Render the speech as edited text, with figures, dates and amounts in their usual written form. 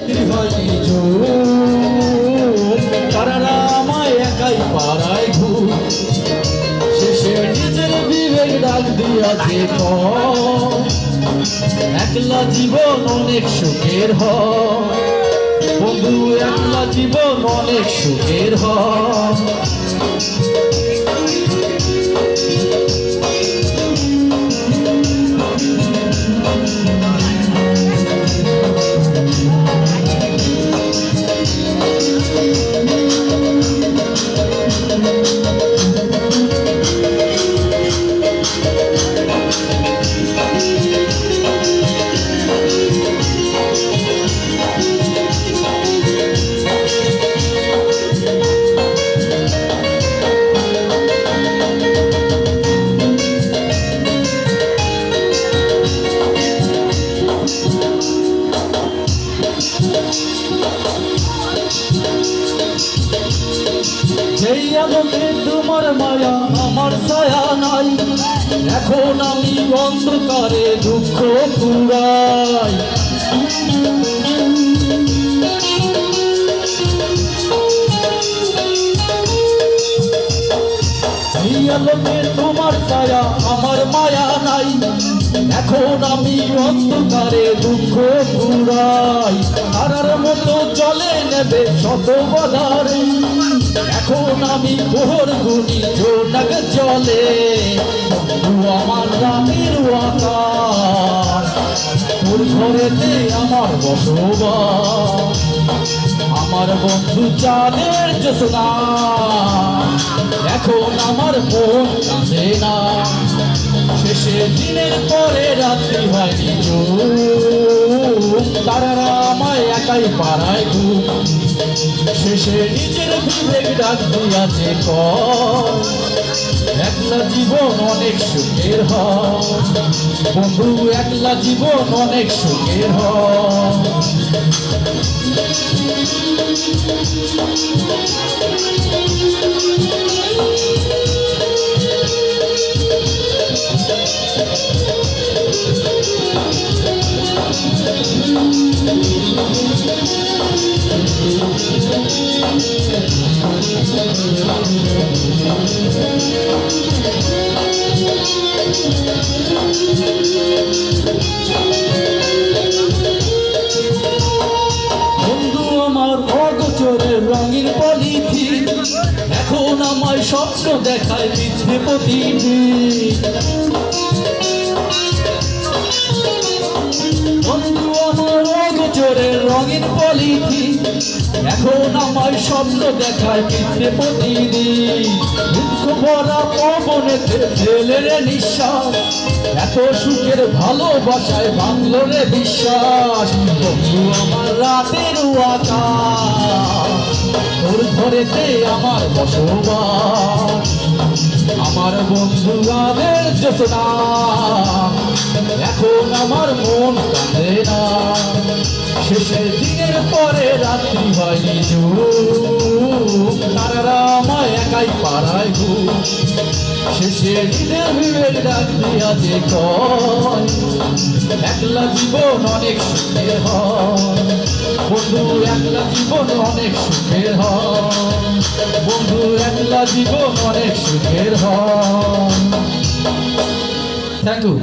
রাত্রি হয়নি জোর, তারারা আমায় একাই পাড়ায় ঘুর। শেষে নিজের বিবেক ডাক দিয়াছে একলা জীবন অনেক সুখের হয় বন্ধু, একলা জীবন অনেক সুখের হয়। যেই আলোতে তোমার মায়া আমার ছায়া নাই, এখন আমি অন্ধকারে দুঃখ পুরাই। যেই আলোতে তোমার ছায়া আমার মায়া নাই, এখন আমি অন্ধকারে দুঃখ পুরাই। তারার মতো জলে নেবে শত বাধারে, এখন আমি ভোর গুনি জোনাক জলে। আমার রাতের আকাশ, তোর ঘরেতে আমার বসবাস। আমার বন্ধু চাঁদের জ্যোৎস্না, এখন আমার মন কাঁদে না। শেষে দিনের পরে রাত্রি হয়নি জোর, তারারা আমায় একাই পাড়ায় ঘুম। শেষে নিজের বিবেক ডাক দিয়াছে একলা জীবন অনেক সুখের হয় বন্ধু, একলা জীবন অনেক সুখের হয়। বন্ধু আমার অগোচরের রঙের পলিথিন, এখন আমায় স্বপ্ন দেখায় মিথ্যে প্রতিদিন। বন্ধু আমার অগোচরের রঙের পলিথিন, এখন আমায় স্বপ্ন দেখায় মিথ্যে প্রতিদিন। দুঃখ ভরা পবনেতে ফেলে রে নিঃশ্বাস, এত সুখের ভালোবাসায় ভাঙলো রে বিশ্বাস। বন্ধু আমার রাতের আকাশ, তোর ঘরেতে আমার বসবাস। আমার বন্ধু গানের জ্যোৎস্না, এখন আমার মন কাঁদে না। শেষের দিনের পরে রাত্রি হয়নি জোর, তারারা আমায় একাই পাড়ায় ঘুর। শেষে দিনের বিবেক ডাক দিয়াছে একলা জীবন অনেক সুখের হয় বন্ধু, একলা জীবন অনেক সুখের হয় বন্ধু, একলা জীবন অনেক সুখের হয়। Thank you.